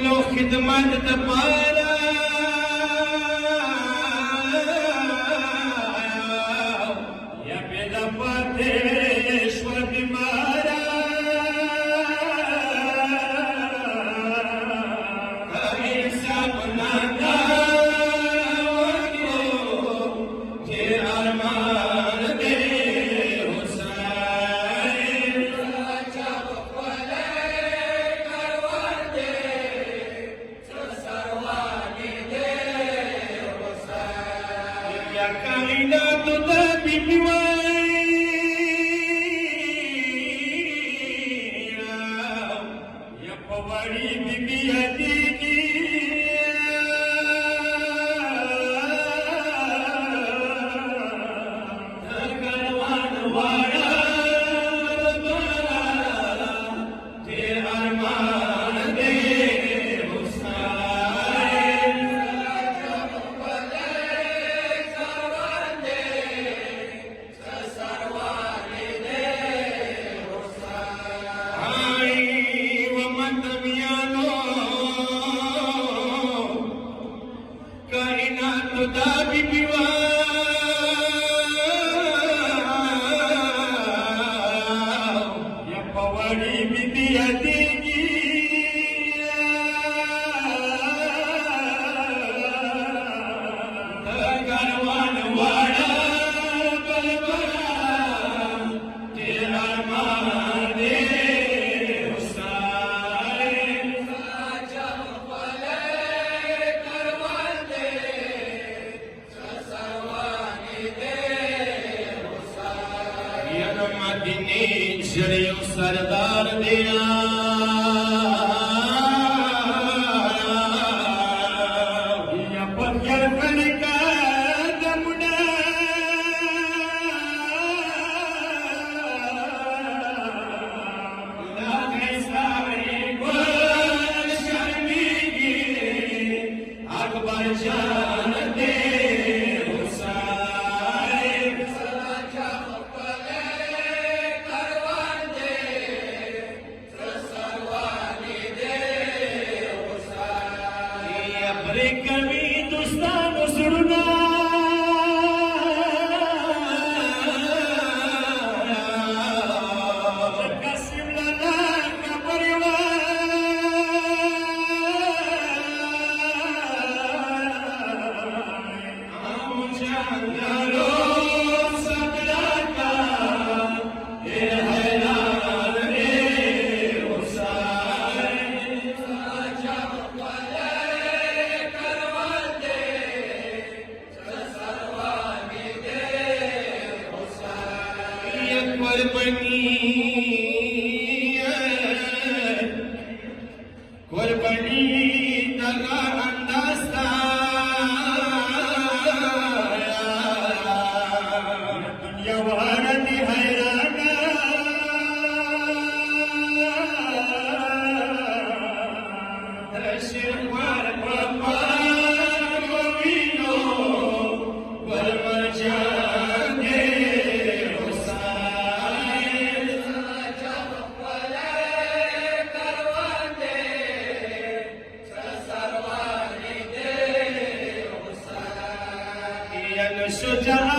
लो खिदमत दपारा या बेदा परदेश्वर बीमारा कहीं सपना कायनात दाबी या पवारी बीबी हदीगी करवान वाला ते अरमान दे कायनात दाबी या पवारी बीबी हदीगी करवान वाला ते अरमान दे मदीने शरीयो सरदार दिया या पत्थर कनका दमुड़ा लागे सारे गुल शर्मीगी अकबर जान दे कभी दुस्तान सुरना कसिम लला का परिवार सकला का कुर्बानी तगा अंदास्ता दुनिया वारत हैराना दशवार पापा गोविनो परम जाने शुजा